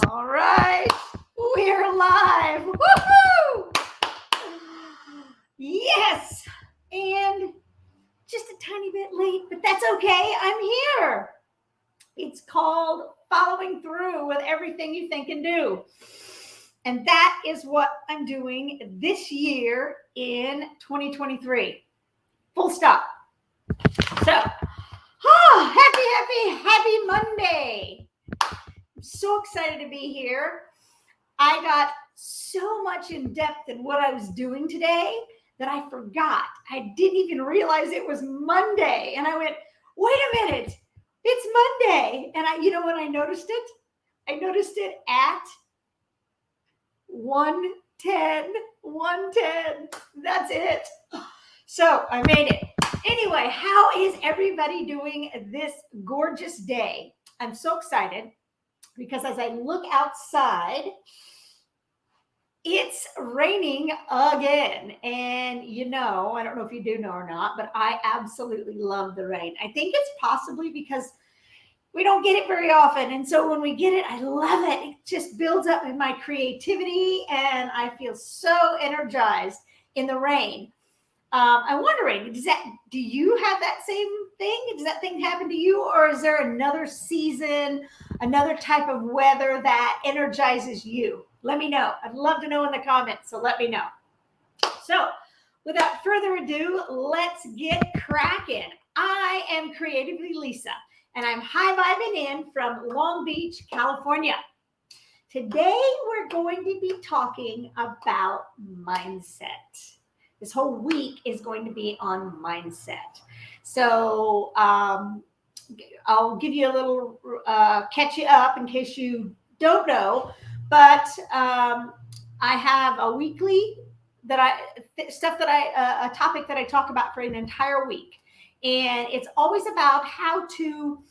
All right, we're live. Woohoo! Yes, and just a tiny bit late, but that's okay. I'm here. It's called following through with everything you think and do. And that is what I'm doing this year in 2023. Full stop. So, happy Monday. I'm so excited to be here. I got so much in depth in what I was doing today that I forgot. I didn't even realize it was Monday. And I went, wait a minute, it's Monday. And when I noticed it? I noticed it at 1:10. That's it. So I made it. Anyway, how is everybody doing this gorgeous day? I'm so excited because as I look outside, it's raining again. And I don't know if you do know or not, but I absolutely love the rain. I think it's possibly because we don't get it very often. And so when we get it, I love it. It just builds up in my creativity and I feel so energized in the rain. I'm wondering, do you have that same thing? Does that thing happen to you? Or is there another season, another type of weather that energizes you? Let me know. I'd love to know in the comments. So let me know. So without further ado, let's get cracking. I am Creatively Lisa, and I'm high vibing in from Long Beach, California. Today, we're going to be talking about mindset. This whole week is going to be on mindset. So I'll give you a little catch you up in case you don't know. But I have a weekly a topic that I talk about for an entire week. And it's always about how to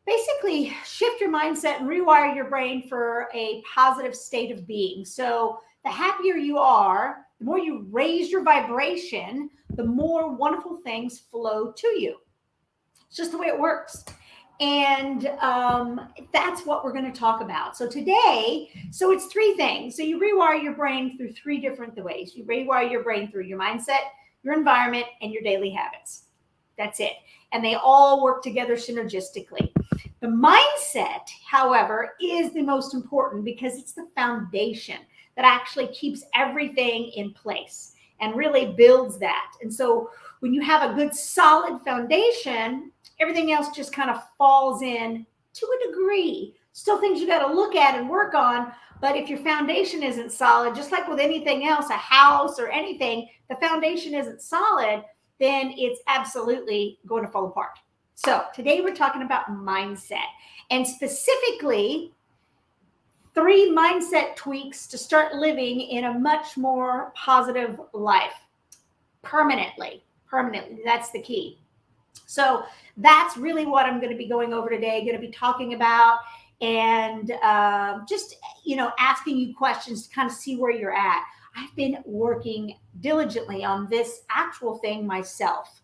basically shift your mindset and rewire your brain for a positive state of being. So the happier you are, the more you raise your vibration, the more wonderful things flow to you. It's just the way it works. And that's what we're going to talk about. So today, it's three things. So you rewire your brain through three different ways. You rewire your brain through your mindset, your environment, and your daily habits. That's it. And they all work together synergistically. The mindset, however, is the most important because it's the foundation that actually keeps everything in place and really builds that. And so when you have a good solid foundation, everything else just kind of falls in to a degree. Still things you got to look at and work on. But if your foundation isn't solid, just like with anything else, a house or anything, the foundation isn't solid, then it's absolutely going to fall apart. So today we're talking about mindset, and specifically 3 mindset tweaks to start living in a much more positive life permanently. That's the key. So that's really what I'm going to be going over today, going to be talking about, and just, asking you questions to kind of see where you're at. I've been working diligently on this actual thing myself.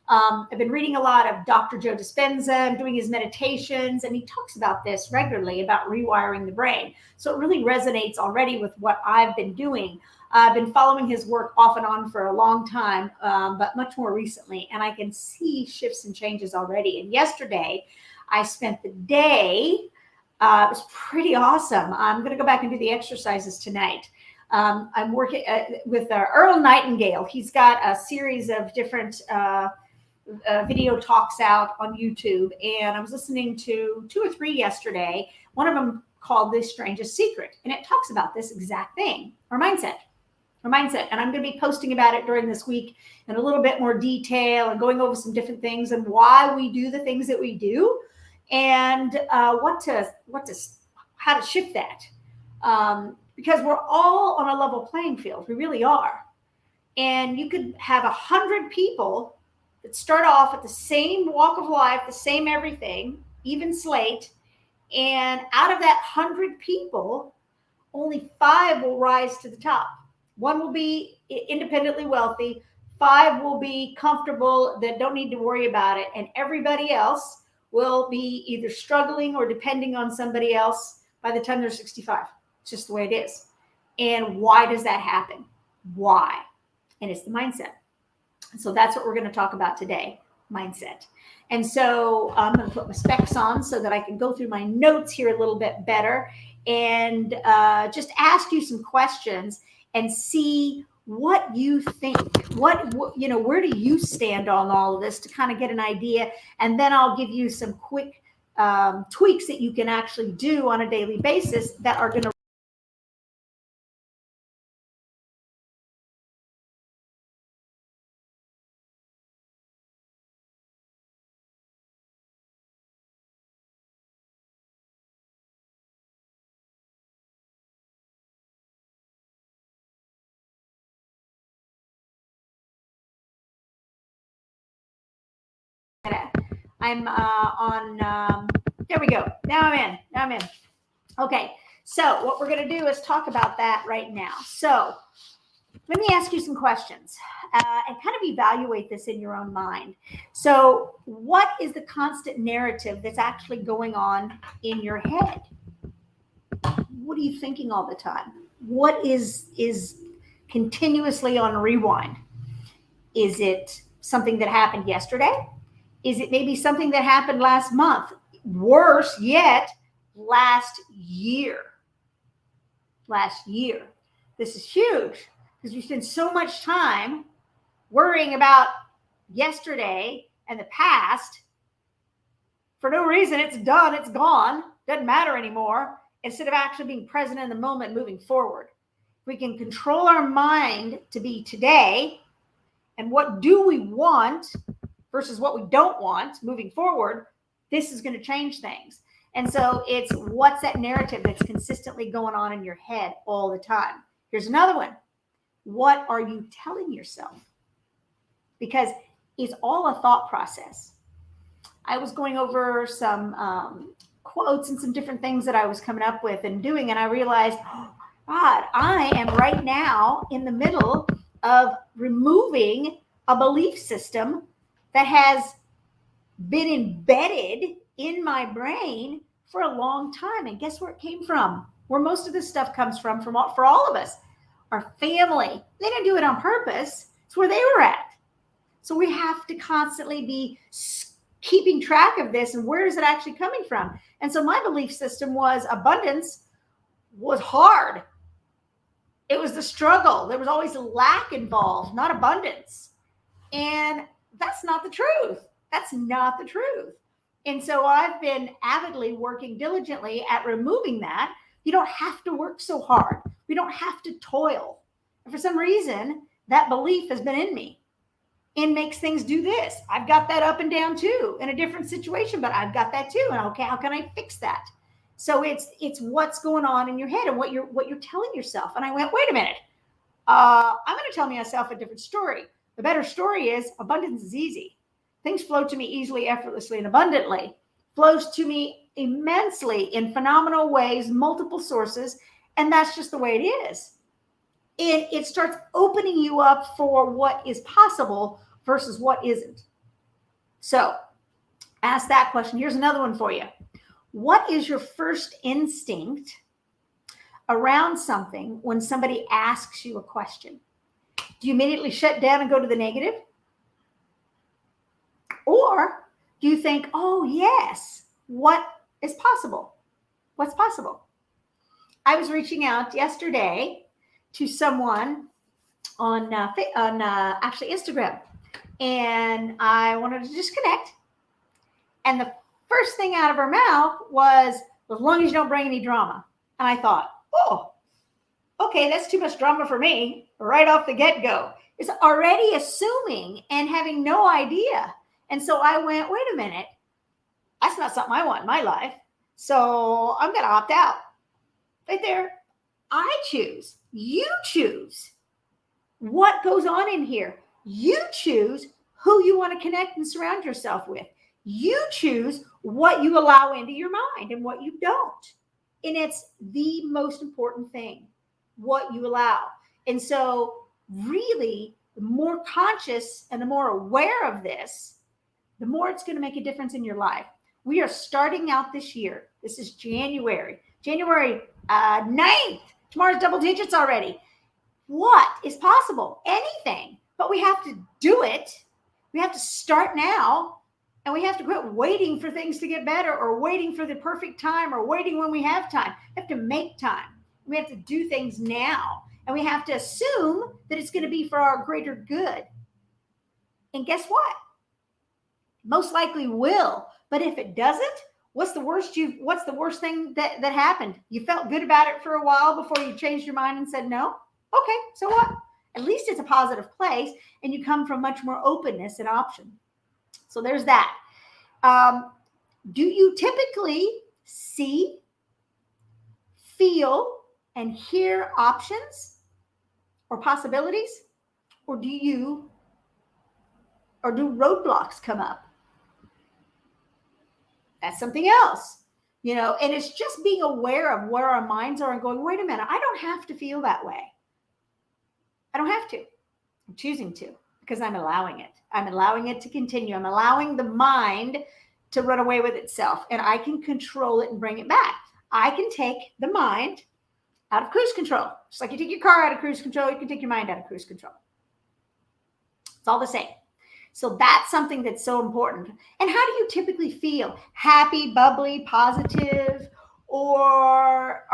I've been reading a lot of Dr. Joe Dispenza. I'm doing his meditations, and he talks about this regularly, about rewiring the brain. So it really resonates already with what I've been doing. I've been following his work off and on for a long time, but much more recently, and I can see shifts and changes already. And yesterday, I spent the day. It was pretty awesome. I'm going to go back and do the exercises tonight. I'm working with Earl Nightingale. He's got a series of different video talks out on YouTube, and I was listening to 2 or 3 yesterday. One of them called The Strangest Secret, and it talks about this exact thing, our mindset. And I'm going to be posting about it during this week in a little bit more detail and going over some different things and why we do the things that we do, and how to shift that. Because we're all on a level playing field. We really are. And you could have 100 people that start off at the same walk of life, the same everything, even slate. And out of that 100 people, only 5 will rise to the top. 1 will be independently wealthy. 5 will be comfortable, that don't need to worry about it. And everybody else will be either struggling or depending on somebody else by the time they're 65. It's just the way it is. And why does that happen? Why? And it's the mindset. So that's what we're going to talk about today, mindset. And so I'm going to put my specs on so that I can go through my notes here a little bit better and just ask you some questions and see what you think, what where do you stand on all of this to kind of get an idea. And then I'll give you some quick tweaks that you can actually do on a daily basis that are going to I'm on, there we go. Now I'm in. Okay. So what we're going to do is talk about that right now. So let me ask you some questions and kind of evaluate this in your own mind. So what is the constant narrative that's actually going on in your head? What are you thinking all the time? What is continuously on rewind? Is it something that happened yesterday? Is it maybe something that happened last month? Worse yet, last year. Last year. This is huge because we spend so much time worrying about yesterday and the past. For no reason, it's done, it's gone, doesn't matter anymore, instead of actually being present in the moment, moving forward. We can control our mind to be today and what do we want versus what we don't want moving forward. This is going to change things. And so it's what's that narrative that's consistently going on in your head all the time. Here's another one. What are you telling yourself? Because it's all a thought process. I was going over some quotes and some different things that I was coming up with and doing, and I realized, oh, God, I am right now in the middle of removing a belief system that has been embedded in my brain for a long time. And guess where it came from? Where most of this stuff comes from for all of us, our family. They didn't do it on purpose. It's where they were at. So we have to constantly be keeping track of this and where is it actually coming from? And so my belief system was abundance was hard. It was the struggle. There was always a lack involved, not abundance. And that's not the truth. That's not the truth. And so I've been avidly working diligently at removing that. You don't have to work so hard. We don't have to toil. And for some reason, that belief has been in me and makes things do this. I've got that up and down too in a different situation, but I've got that too. And okay, how can I fix that? So it's what's going on in your head and what you're telling yourself. And I went, wait a minute. I'm going to tell myself a different story. The better story is abundance is easy. Things flow to me easily, effortlessly, and abundantly. Flows to me immensely in phenomenal ways, multiple sources, and that's just the way it is. It starts opening you up for what is possible versus what isn't. So ask that question. Here's another one for you. What is your first instinct around something when somebody asks you a question? Do you immediately shut down and go to the negative? Or do you think, oh, yes, what is possible? What's possible? I was reaching out yesterday to someone on actually Instagram, and I wanted to just connect. And the first thing out of her mouth was, as long as you don't bring any drama. And I thought, oh, okay, that's too much drama for me right off the get-go. It's already assuming and having no idea. And so I went, wait a minute, that's not something I want in my life. So I'm going to opt out. Right there. I choose. You choose what goes on in here. You choose who you want to connect and surround yourself with. You choose what you allow into your mind and what you don't. And it's the most important thing, what you allow. And so really, the more conscious and the more aware of this, the more it's going to make a difference in your life. We are starting out this year. This is January 9th. Tomorrow's double digits already. What is possible? Anything. But we have to do it. We have to start now. And we have to quit waiting for things to get better, or waiting for the perfect time, or waiting when we have time. We have to make time. We have to do things now. And we have to assume that it's going to be for our greater good. And guess what? Most likely will. But if it doesn't, what's the worst thing that happened? You felt good about it for a while before you changed your mind and said no? Okay, so what? At least it's a positive place, and you come from much more openness and option. So there's that. Do you typically see, feel, and hear options or possibilities? Or do roadblocks come up? That's something else, and it's just being aware of where our minds are and going, wait a minute, I don't have to feel that way. I don't have to. I'm choosing to, because I'm allowing it. I'm allowing it to continue. I'm allowing the mind to run away with itself, and I can control it and bring it back. I can take the mind out of cruise control. Just like you take your car out of cruise control, you can take your mind out of cruise control. It's all the same. So that's something that's so important. And how do you typically feel? Happy, bubbly, positive, or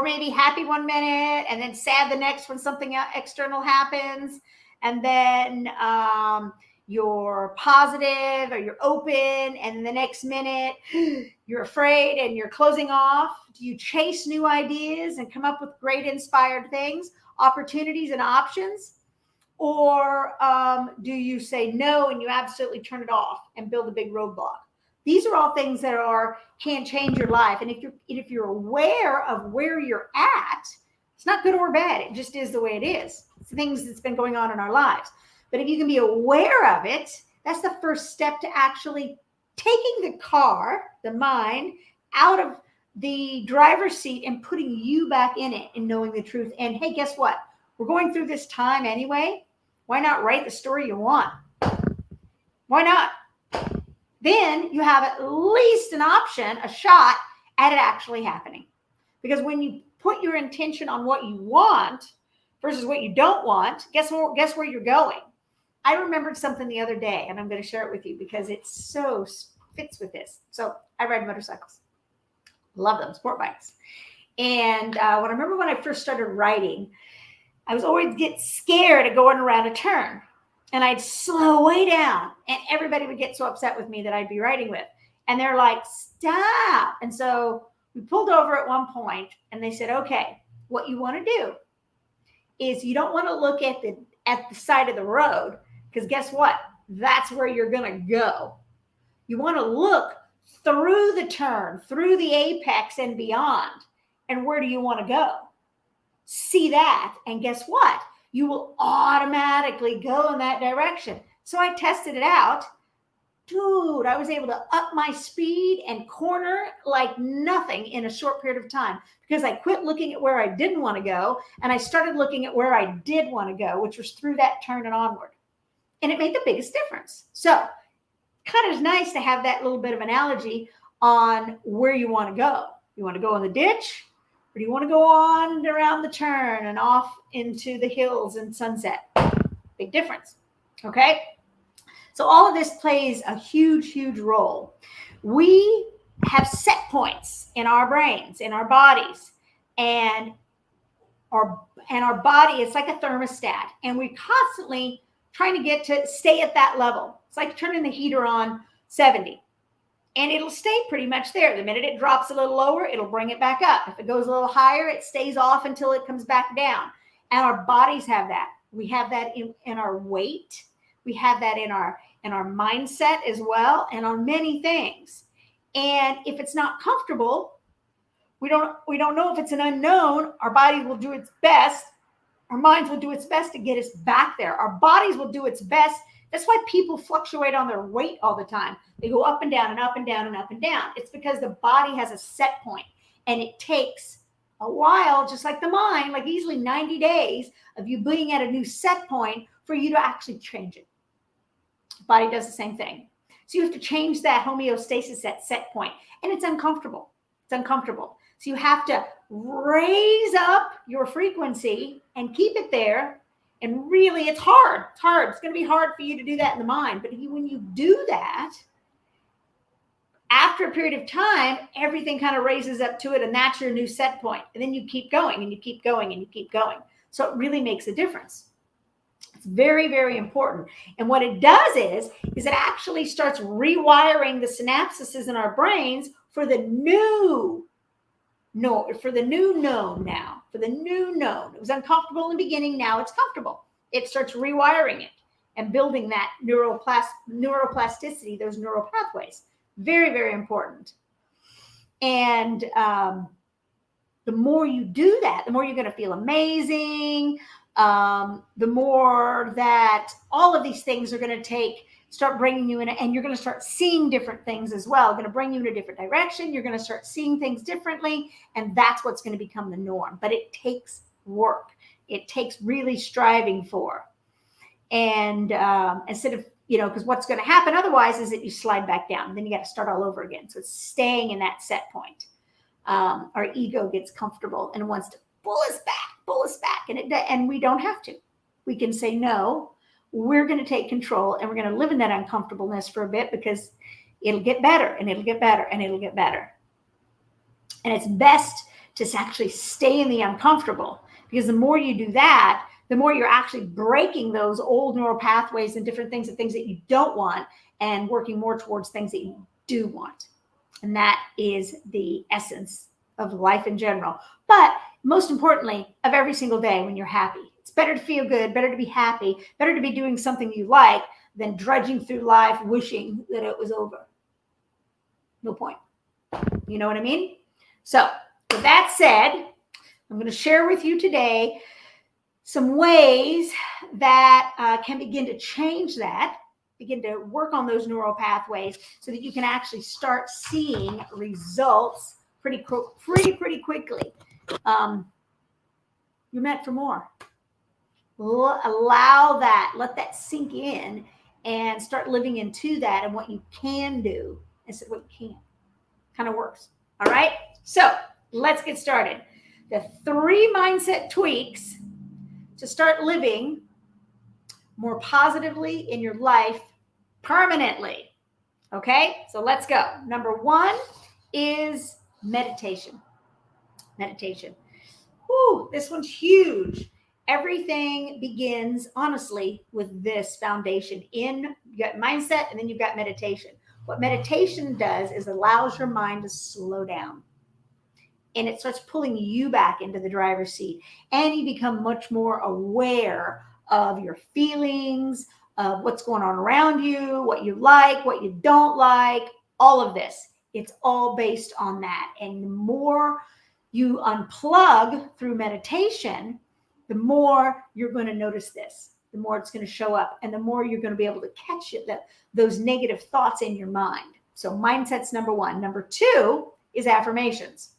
maybe happy one minute and then sad the next when something external happens, and then you're positive or you're open, and the next minute you're afraid and you're closing off. Do you chase new ideas and come up with great inspired things, opportunities and options? Or do you say no and you absolutely turn it off and build a big roadblock? These are all things that can change your life. And if you're aware of where you're at, it's not good or bad. It just is the way it is. It's things that's been going on in our lives. But if you can be aware of it, that's the first step to actually taking the car, the mind, out of the driver's seat and putting you back in it and knowing the truth. And hey, guess what? We're going through this time anyway. Why not write the story you want? Why not? Then you have at least an option, a shot at it actually happening. Because when you put your intention on what you want versus what you don't want, guess where you're going? I remembered something the other day, and I'm going to share it with you because it so fits with this. So I ride motorcycles. Love them, sport bikes. And I remember when I first started riding, I was always get scared of going around a turn. And I'd slow way down, and everybody would get so upset with me that I'd be riding with. And they're like, stop. And so we pulled over at one point, and they said, okay, what you want to do is you don't want to look at the side of the road, because guess what? That's where you're going to go. You want to look through the turn, through the apex and beyond. And where do you want to go? See that. And guess what? You will automatically go in that direction. So I tested it out. Dude, I was able to up my speed and corner like nothing in a short period of time, because I quit looking at where I didn't want to go and I started looking at where I did want to go, which was through that turn and onward. And it made the biggest difference. So kind of is nice to have that little bit of analogy on where you want to go. You want to go in the ditch? Or do you want to go on around the turn and off into the hills and sunset? Big difference. Okay? So all of this plays a huge, huge role. We have set points in our brains, in our bodies, and our body is like a thermostat, and we're constantly trying to get to stay at that level. It's like turning the heater on 70. And it'll stay pretty much there. The minute it drops a little lower, it'll bring it back up. If it goes a little higher, it stays off until it comes back down. And our bodies have that. We have that in our weight. We have that in our mindset as well, and on many things. And if it's not comfortable, we don't know if it's an unknown. Our body will do its best. Our minds will do its best to get us back there. Our bodies will do its best. That's why people fluctuate on their weight all the time. They go up and down and up and down and up and down. It's because the body has a set point, and it takes a while, just like the mind, like easily 90 days of you being at a new set point for you to actually change it. The body does the same thing. So you have to change that homeostasis, that set point, and it's uncomfortable. It's uncomfortable. So you have to raise up your frequency and keep it there. And really, it's hard. It's hard. It's going to be hard for you to do that in the mind. But when you do that, after a period of time, everything kind of raises up to it, and that's your new set point. And then you keep going and you keep going and you keep going. So it really makes a difference. It's very, very important. And what it does is it actually starts rewiring the synapses in our brains for the new known, for the new known now, for the new known. It was uncomfortable in the beginning. Now it's comfortable. It starts rewiring it and building that neuroplasticity, those neural pathways. Very, very important. And the more you do that, the more you're going to feel amazing. The more that all of these things are going to start bringing you in, and you're going to start seeing different things as well. Going to bring you in a different direction. You're going to start seeing things differently, and that's what's going to become the norm. But it takes work. It takes really striving for. And instead of, because what's going to happen otherwise is that you slide back down. Then you got to start all over again. So it's staying in that set point. Our ego gets comfortable and wants to pull us back, and we don't have to. We can say, no, we're going to take control, and we're going to live in that uncomfortableness for a bit, because it'll get better, and it'll get better, and it'll get better. And it's best to actually stay in the uncomfortable, because the more you do that, the more you're actually breaking those old neural pathways and different things, and things that you don't want, and working more towards things that you do want. And that is the essence of life in general. But most importantly, of every single day when you're happy. It's better to feel good, better to be happy, better to be doing something you like than drudging through life wishing that it was over. No point. You know what I mean? So with that said, I'm going to share with you today some ways that can begin to change that, begin to work on those neural pathways so that you can actually start seeing results pretty quickly. You're meant for more. Allow that, let that sink in, and start living into that and what you can do instead of what you can't. Kind of works. All right. So let's get started. The 3 mindset tweaks to start living more positively in your life permanently. Okay, so let's go. Number 1 is meditation. Meditation. Whew, this one's huge. Everything begins, honestly, with this foundation. You got mindset, and then you've got meditation. What meditation does is allows your mind to slow down. And it starts pulling you back into the driver's seat. And you become much more aware of your feelings, of what's going on around you, what you like, what you don't like, all of this. It's all based on that. And the more you unplug through meditation, the more you're going to notice this, the more it's going to show up, and the more you're going to be able to catch it, those negative thoughts in your mind. So mindset's number 1. Number 2 is affirmations.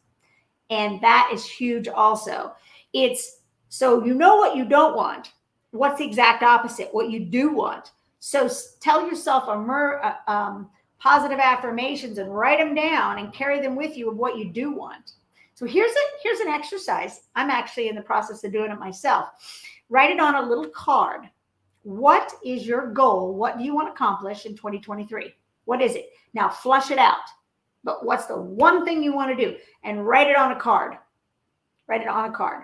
And that is huge also. It's so you know what you don't want. What's the exact opposite? What you do want. So tell yourself positive affirmations and write them down and carry them with you of what you do want. So here's an exercise. I'm actually in the process of doing it myself. Write it on a little card. What is your goal? What do you want to accomplish in 2023? What is it? Now flush it out. But what's the one thing you want to do? And write it on a card. Write it on a card.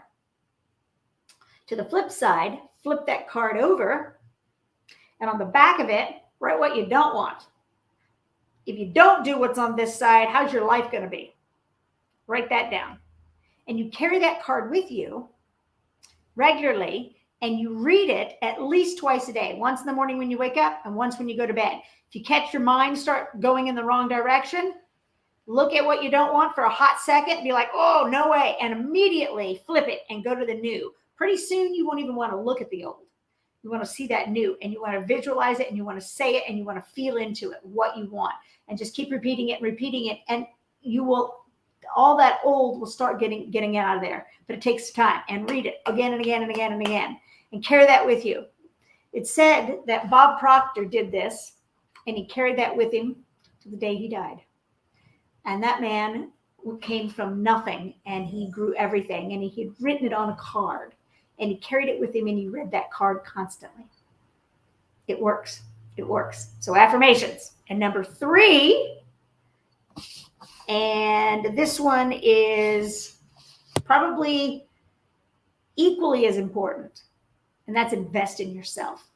To the flip side, flip that card over. And on the back of it, write what you don't want. If you don't do what's on this side, how's your life going to be? Write that down. And you carry that card with you regularly, and you read it at least twice a day. Once in the morning when you wake up, and once when you go to bed. If you catch your mind start going in the wrong direction, look at what you don't want for a hot second and be like, oh, no way. And immediately flip it and go to the new. Pretty soon, you won't even want to look at the old. You want to see that new, and you want to visualize it, and you want to say it, and you want to feel into it, what you want. And just keep repeating it. And you will, all that old will start getting out of there. But it takes time. And read it again and again and again and again. And carry that with you. It said that Bob Proctor did this. And he carried that with him to the day he died. And that man came from nothing, and he grew everything. And he had written it on a card, and he carried it with him, and he read that card constantly. It works. It works. So affirmations. And number 3, and this one is probably equally as important, and that's invest in yourself.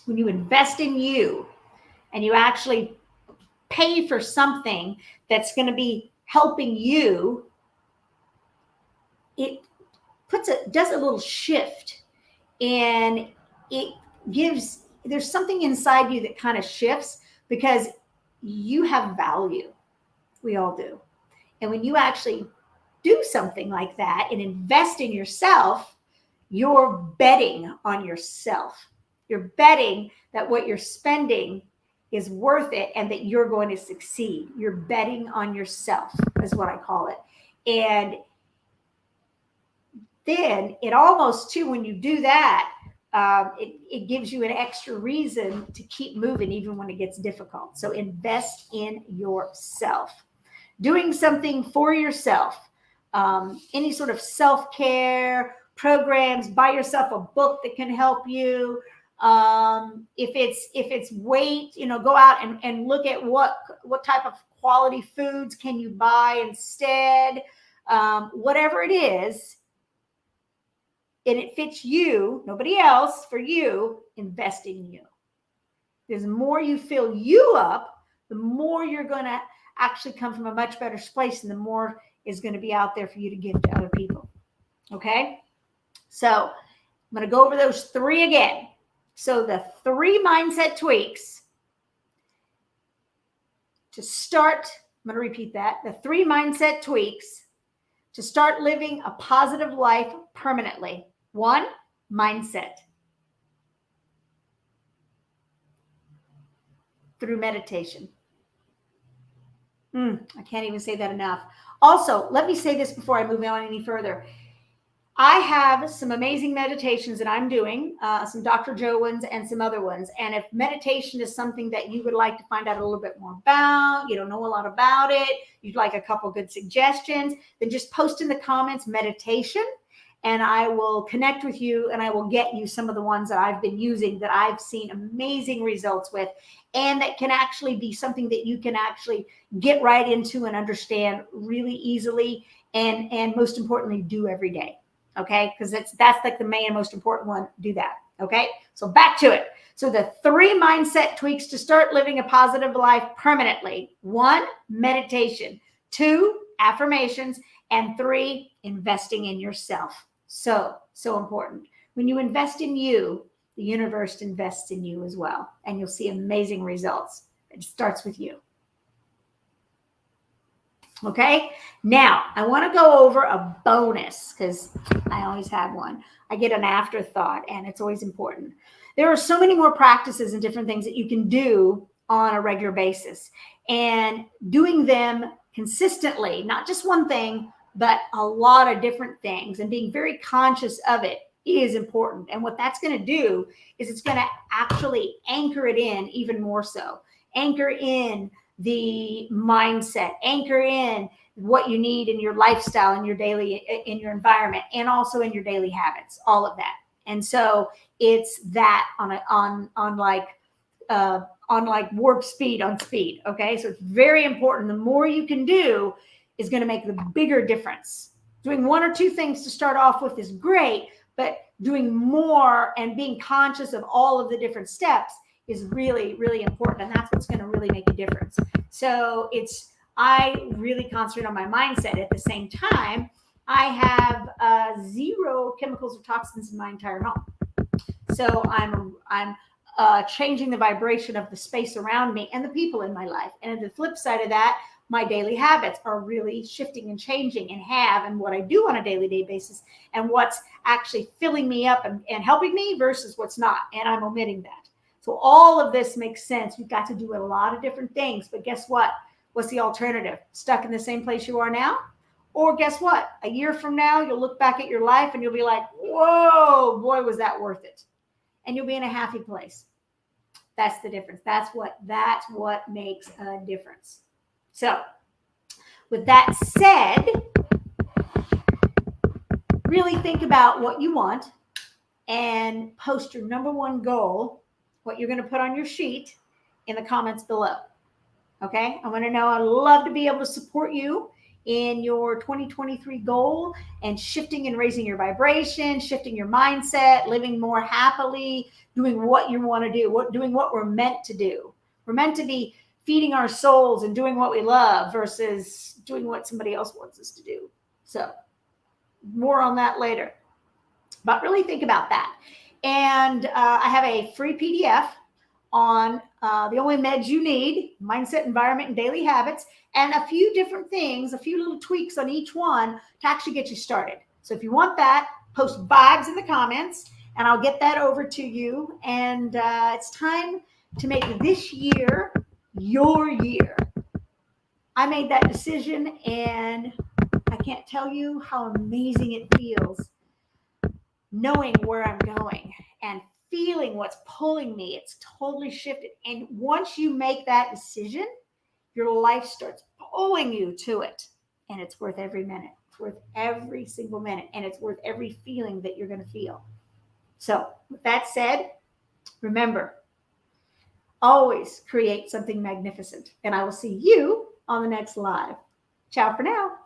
When you invest in you and you actually pay for something that's going to be helping you, it does a little shift, and it gives, there's something inside you that kind of shifts because you have value. We all do. And when you actually do something like that and invest in yourself, you're betting on yourself. You're betting that what you're spending is worth it and that you're going to succeed. You're betting on yourself, is what I call it. And then it almost, too, when you do that, it gives you an extra reason to keep moving even when it gets difficult. So invest in yourself. Doing something for yourself, any sort of self-care programs, buy yourself a book that can help you. If it's weight, go out and look at what type of quality foods can you buy instead. Whatever it is, and it fits you, nobody else, for you, invest in you. The more you fill you up, the more you're going to actually come from a much better place, and the more is going to be out there for you to give to other people. Okay? So I'm going to go over those 3 again. So the 3 mindset tweaks to start, I'm going to repeat that. The 3 mindset tweaks to start living a positive life permanently. 1, mindset. Through meditation. I can't even say that enough. Also, let me say this before I move on any further. I have some amazing meditations that I'm doing, some Dr. Joe ones and some other ones. And if meditation is something that you would like to find out a little bit more about, you don't know a lot about it, you'd like a couple good suggestions, then just post in the comments meditation, and I will connect with you, and I will get you some of the ones that I've been using that I've seen amazing results with, and that can actually be something that you can actually get right into and understand really easily, and most importantly, do every day. Okay, because that's like the main and most important one. Do that. Okay, so back to it. So the 3 mindset tweaks to start living a positive life permanently. 1, meditation. 2, affirmations. And 3, investing in yourself. So important. When you invest in you, the universe invests in you as well, and you'll see amazing results. It starts with you. Okay, now I want to go over a bonus, because I always have one. I get an afterthought, and it's always important. There are so many more practices and different things that you can do on a regular basis, and doing them consistently, not just one thing, but a lot of different things, and being very conscious of it is important. And what that's going to do is it's going to actually anchor it in even more so. Anchor in the mindset, anchor in what you need in your lifestyle, in your daily, in your environment, and also in your daily habits, all of that. And so it's that on like warp speed on speed. Okay. So it's very important. The more you can do is going to make the bigger difference. Doing 1 or 2 things to start off with is great, but doing more and being conscious of all of the different steps is really, really important. And that's what's going to really make a difference. So I really concentrate on my mindset. At the same time, I have 0 chemicals or toxins in my entire home. So I'm changing the vibration of the space around me and the people in my life. And the flip side of that, my daily habits are really shifting and changing, and what I do on a daily basis, and what's actually filling me up and helping me versus what's not. And I'm omitting that. So all of this makes sense. You've got to do a lot of different things, but guess what? What's the alternative? Stuck in the same place you are now? Or guess what? A year from now, you'll look back at your life and you'll be like, whoa, boy, was that worth it. And you'll be in a happy place. That's the difference. That's what makes a difference. So, with that said, really think about what you want and post your number one goal, what you're going to put on your sheet, in the comments below. Okay? I want to know. I'd love to be able to support you in your 2023 goal and shifting and raising your vibration, shifting your mindset, living more happily, doing what you want to do, doing what we're meant to do. We're meant to be feeding our souls and doing what we love versus doing what somebody else wants us to do. So, more on that later. But really think about that. And I have a free PDF on the only meds you need, mindset, environment, and daily habits, and a few different things, a few little tweaks on each one to actually get you started. So if you want that, post vibes in the comments, and I'll get that over to you. And it's time to make this year your year. I made that decision, and I can't tell you how amazing it feels knowing where I'm going and feeling what's pulling me. It's totally shifted. And once you make that decision, your life starts pulling you to it. And it's worth every minute. It's worth every single minute. And it's worth every feeling that you're going to feel. So, with that said, remember, always create something magnificent. And I will see you on the next live. Ciao for now.